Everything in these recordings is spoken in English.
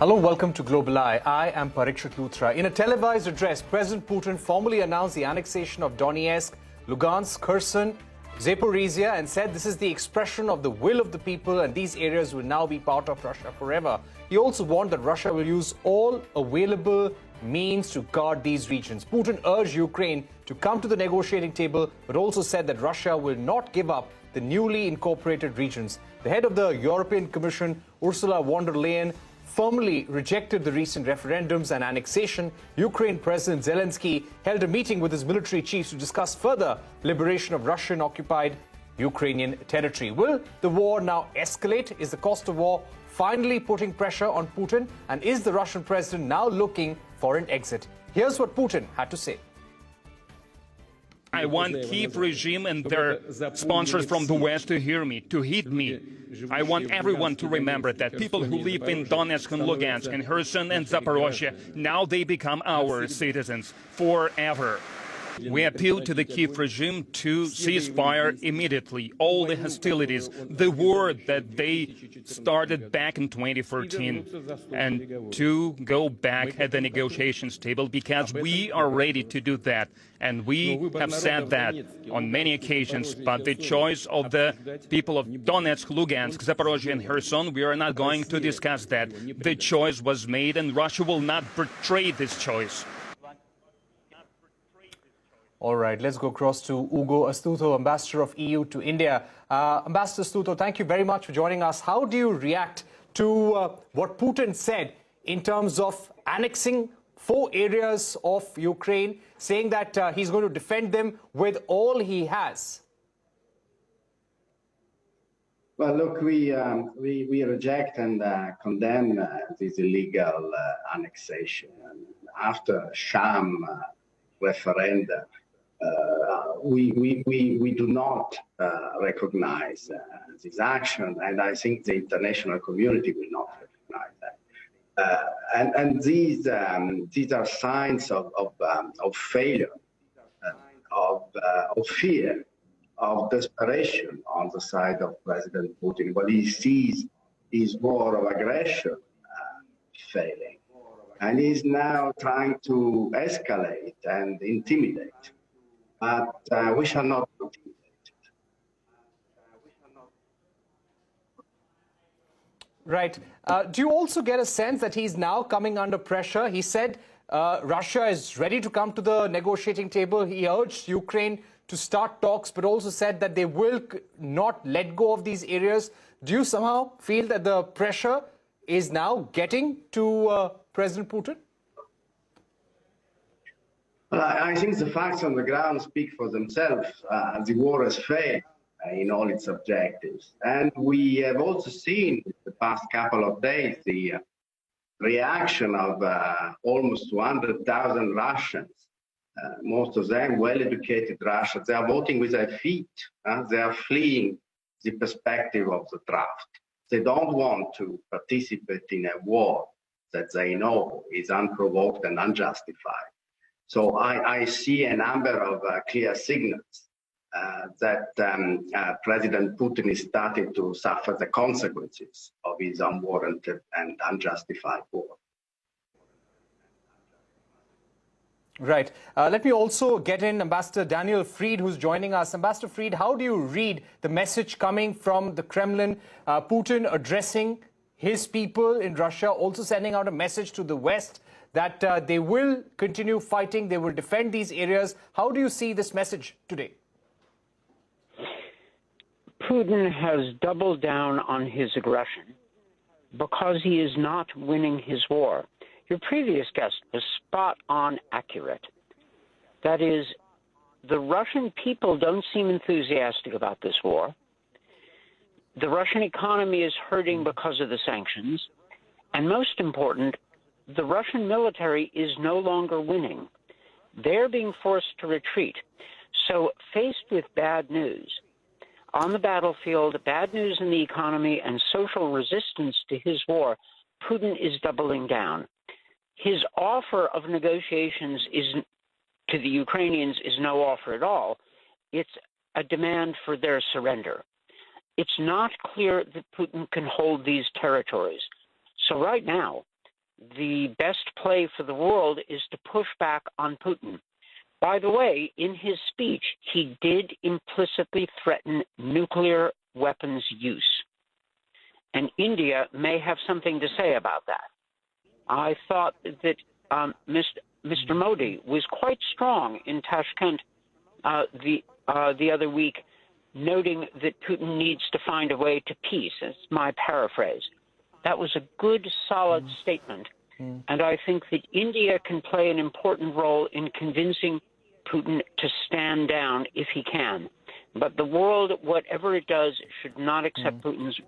Hello, welcome to Global Eye. I am Parikshit Luthra. In a televised address, President Putin formally announced the annexation of Donetsk, Lugansk, Kherson, Zaporizhia and said this is the expression of the will of the people and these areas will now be part of Russia forever. He also warned that Russia will use all available means to guard these regions. Putin urged Ukraine to come to the negotiating table, but also said that Russia will not give up the newly incorporated regions. The head of the European Commission, Ursula von der Leyen, firmly rejected the recent referendums and annexation. Ukraine President Zelensky held a meeting with his military chiefs to discuss further liberation of Russian-occupied Ukrainian territory. Will the war now escalate? Is the cost of war finally putting pressure on Putin? And is the Russian president now looking for an exit? Here's what Putin had to say. I want Kiev regime and their sponsors from the West to hear me, to heed me. I want everyone to remember that people who live in Donetsk and Lugansk and Kherson and Zaporozhye, now they become our citizens forever. We appeal to the Kiev regime to cease fire immediately, all the hostilities, the war that they started back in 2014, and to go back at the negotiations table, because we are ready to do that. And we have said that on many occasions, but the choice of the people of Donetsk, Lugansk, Zaporozhye and Kherson, we are not going to discuss that. The choice was made and Russia will not betray this choice. All right, let's go across to Ugo Astuto, Ambassador of EU to India. Ambassador Astuto, thank you very much for joining us. How do you react to what Putin said in terms of annexing 4 areas of Ukraine, saying that he's going to defend them with all he has? Well, look, we reject and condemn this illegal annexation. After sham referenda, we do not recognize this action, and I think the international community will not recognize that. And these are signs of failure, of fear, of desperation on the side of President Putin. What he sees is war of aggression failing, and he's now trying to escalate and intimidate. But we shall not be intimidated. Right. Do you also get a sense that he's now coming under pressure? He said Russia is ready to come to the negotiating table. He urged Ukraine to start talks, but also said that they will not let go of these areas. Do you somehow feel that the pressure is now getting to President Putin? Well, I think the facts on the ground speak for themselves. The war has failed in all its objectives. And we have also seen in the past couple of days the reaction of almost 200,000 Russians, most of them well-educated Russians. They are voting with their feet. They are fleeing the perspective of the draft. They don't want to participate in a war that they know is unprovoked and unjustified. So I see a number of clear signals that President Putin is starting to suffer the consequences of his unwarranted and unjustified war. Right. Let me also get in Ambassador Daniel Fried, who's joining us. Ambassador Fried, how do you read the message coming from the Kremlin, Putin addressing his people in Russia, also sending out a message to the West that they will continue fighting, they will defend these areas? How do you see this message today? Putin has doubled down on his aggression because he is not winning his war. Your previous guest was spot on accurate. That is, the Russian people don't seem enthusiastic about this war. The Russian economy is hurting because of the sanctions. And most important, the Russian military is no longer winning. They're being forced to retreat. So faced with bad news on the battlefield, bad news in the economy, and social resistance to his war, Putin is doubling down. His offer of negotiations to the Ukrainians is no offer at all. It's a demand for their surrender. It's not clear that Putin can hold these territories. So right now, the best play for the world is to push back on Putin. By the way, in his speech, he did implicitly threaten nuclear weapons use. And India may have something to say about that. I thought that Mr. Modi was quite strong in Tashkent the other week, noting that Putin needs to find a way to peace. That's my paraphrase. That was a good, solid statement. And I think that India can play an important role in convincing Putin to stand down if he can. But the world, whatever it does, should not accept Putin's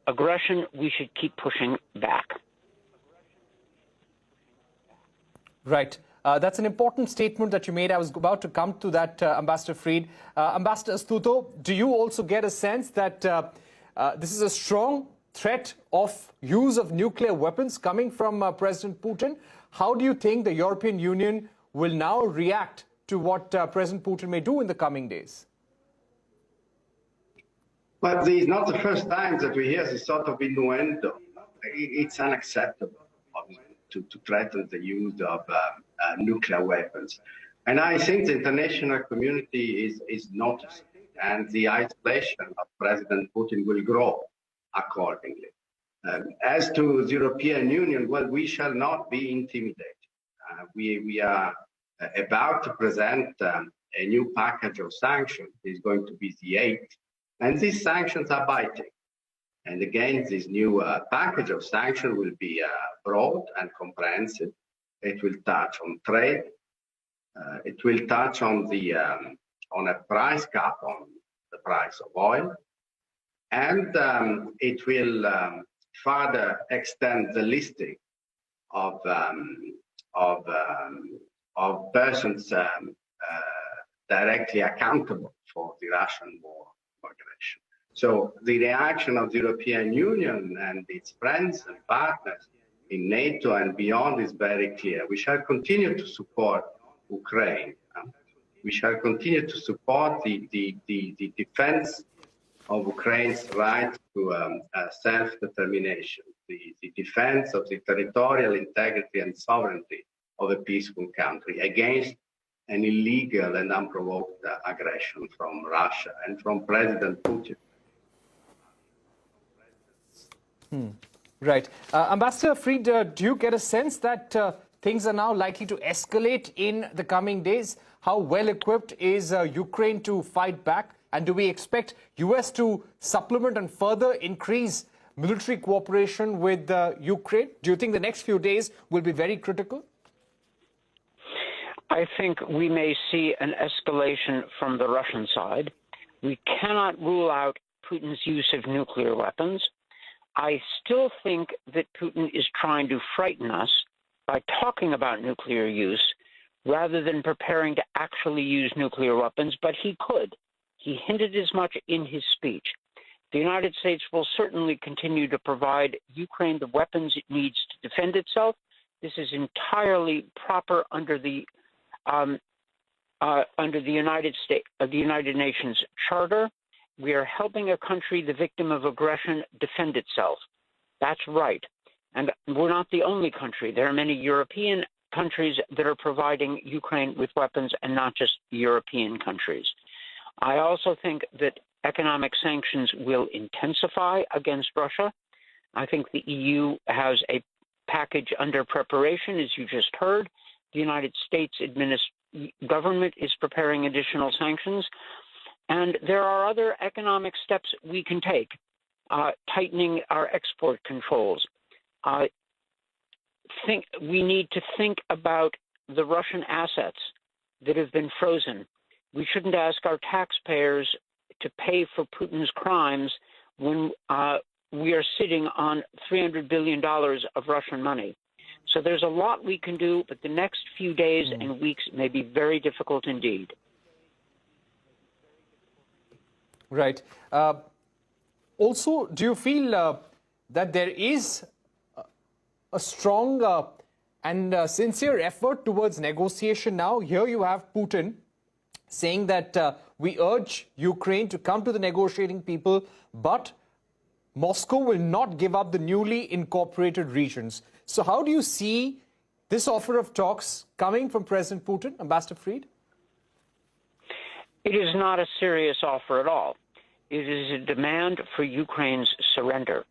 aggression. We should keep pushing back. Right. That's an important statement that you made. I was about to come to that, Ambassador Fried. Ambassador Astuto, do you also get a sense that this is a strong threat of use of nuclear weapons coming from President Putin? How do you think the European Union will now react to what President Putin may do in the coming days? But it's not the first time that we hear this sort of innuendo. It's unacceptable to threaten the use of nuclear weapons. And I think the international community is noticing, and the isolation of President Putin will grow accordingly. As to the European Union, well, we shall not be intimidated. We are about to present a new package of sanctions. It's going to be the 8th, and these sanctions are binding. And again, this new package of sanctions will be broad and comprehensive. It will touch on trade. It will touch on on a price cap on the price of oil, and it will further extend the listing of persons directly accountable for the Russian war aggression. So the reaction of the European Union and its friends and partners in NATO and beyond is very clear. We shall continue to support Ukraine. We shall continue to support the defense of Ukraine's right to self-determination, the defense of the territorial integrity and sovereignty of a peaceful country against an illegal and unprovoked aggression from Russia and from President Putin. Right. Ambassador Fried, do you get a sense that things are now likely to escalate in the coming days? How well equipped is Ukraine to fight back? And do we expect US to supplement and further increase military cooperation with Ukraine? Do you think the next few days will be very critical? I think we may see an escalation from the Russian side. We cannot rule out Putin's use of nuclear weapons. I still think that Putin is trying to frighten us by talking about nuclear use rather than preparing to actually use nuclear weapons, but he could. He hinted as much in his speech. The United States will certainly continue to provide Ukraine the weapons it needs to defend itself. This is entirely proper under the United Nations Charter. We are helping a country, the victim of aggression, defend itself. That's right. And we're not the only country. There are many European countries that are providing Ukraine with weapons, and not just European countries. I also think that economic sanctions will intensify against Russia. I think the EU has a package under preparation, as you just heard. The United States government is preparing additional sanctions. And there are other economic steps we can take, tightening our export controls. We need to think about the Russian assets that have been frozen. We shouldn't ask our taxpayers to pay for Putin's crimes when we are sitting on $300 billion of Russian money. So there's a lot we can do, but the next few days and weeks may be very difficult indeed. Right. Also, do you feel that there is a strong and sincere effort towards negotiation now? Here you have Putin saying that we urge Ukraine to come to the negotiating table, but Moscow will not give up the newly incorporated regions. So how do you see this offer of talks coming from President Putin, Ambassador Fried? It is not a serious offer at all. It is a demand for Ukraine's surrender.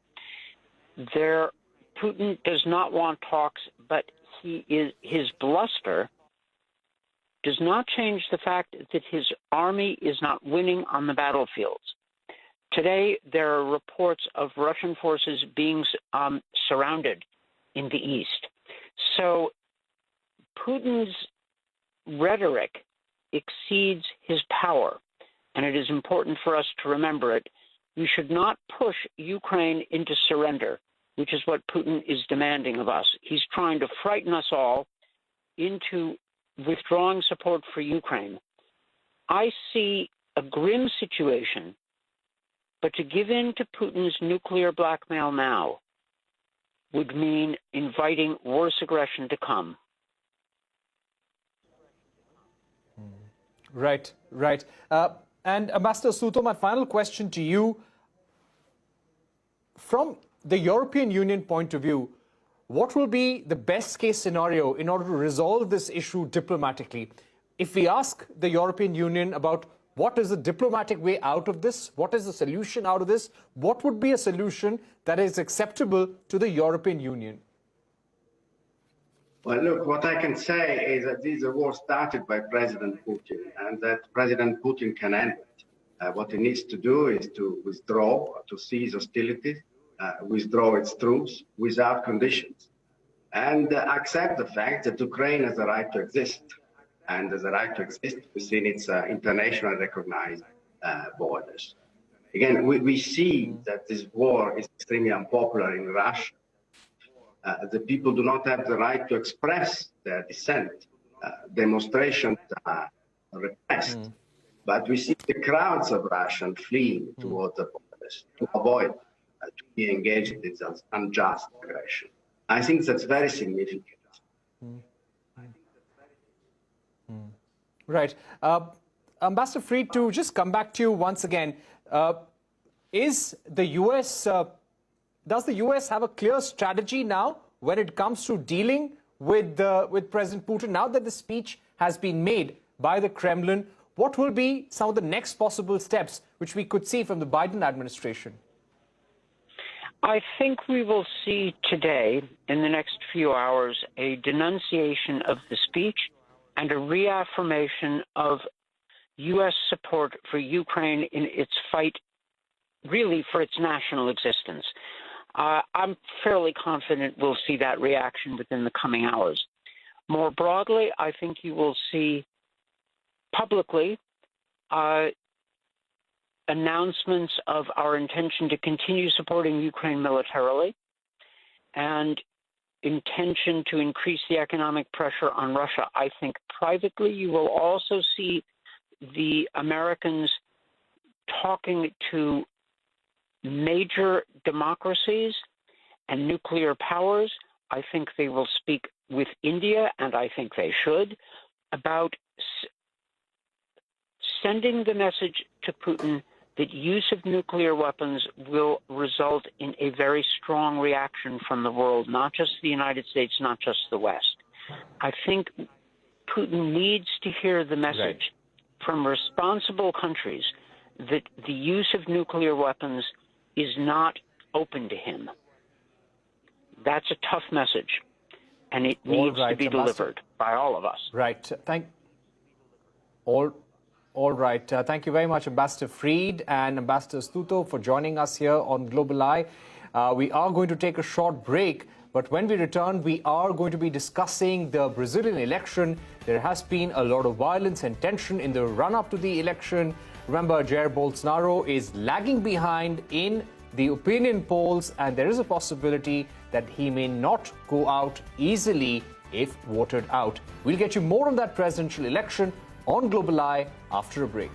Putin does not want talks, but his bluster does not change the fact that his army is not winning on the battlefields. Today, there are reports of Russian forces being surrounded in the east. So Putin's rhetoric exceeds his power, and it is important for us to remember it. We should not push Ukraine into surrender, which is what Putin is demanding of us. He's trying to frighten us all into withdrawing support for Ukraine. I see a grim situation, but to give in to Putin's nuclear blackmail now would mean inviting worse aggression to come. Right, right. And Ambassador Astuto, my final question to you. From the European Union point of view, what will be the best case scenario in order to resolve this issue diplomatically? If we ask the European Union about what is the diplomatic way out of this, what is the solution out of this, what would be a solution that is acceptable to the European Union? Well, look, what I can say is that this is a war started by President Putin, and that President Putin can end it. What he needs to do is to withdraw, to cease hostilities, withdraw its troops without conditions, and accept the fact that Ukraine has a right to exist, and has a right to exist within its internationally recognized borders. Again, we see that this war is extremely unpopular in Russia. The people do not have the right to express their dissent. Demonstrations are repressed. But we see the crowds of Russians fleeing toward the borders to avoid to be engaged in this unjust aggression. I think that's very significant. Right. Ambassador Fried, to just come back to you once again, is the U.S., does the U.S. have a clear strategy now when it comes to dealing with President Putin? Now that the speech has been made by the Kremlin, what will be some of the next possible steps which we could see from the Biden administration? I think we will see today, in the next few hours, a denunciation of the speech and a reaffirmation of U.S. support for Ukraine in its fight, really, for its national existence. I'm fairly confident we'll see that reaction within the coming hours. More broadly, I think you will see publicly announcements of our intention to continue supporting Ukraine militarily and intention to increase the economic pressure on Russia. I think privately you will also see the Americans talking to major democracies and nuclear powers. I think they will speak with India, and I think they should, about sending the message to Putin that use of nuclear weapons will result in a very strong reaction from the world, not just the United States, not just the West. I think Putin needs to hear the message from responsible countries that the use of nuclear weapons is not open to him. That's a tough message, and it needs to be delivered by all of us. Right. All right. Thank you very much, Ambassador Fried and Ambassador Astuto, for joining us here on Global Eye. We are going to take a short break, but when we return, we are going to be discussing the Brazilian election. There has been a lot of violence and tension in the run-up to the election. Remember, Jair Bolsonaro is lagging behind in the opinion polls, and there is a possibility that he may not go out easily if voted out. We'll get you more on that presidential election on Global Eye after a break.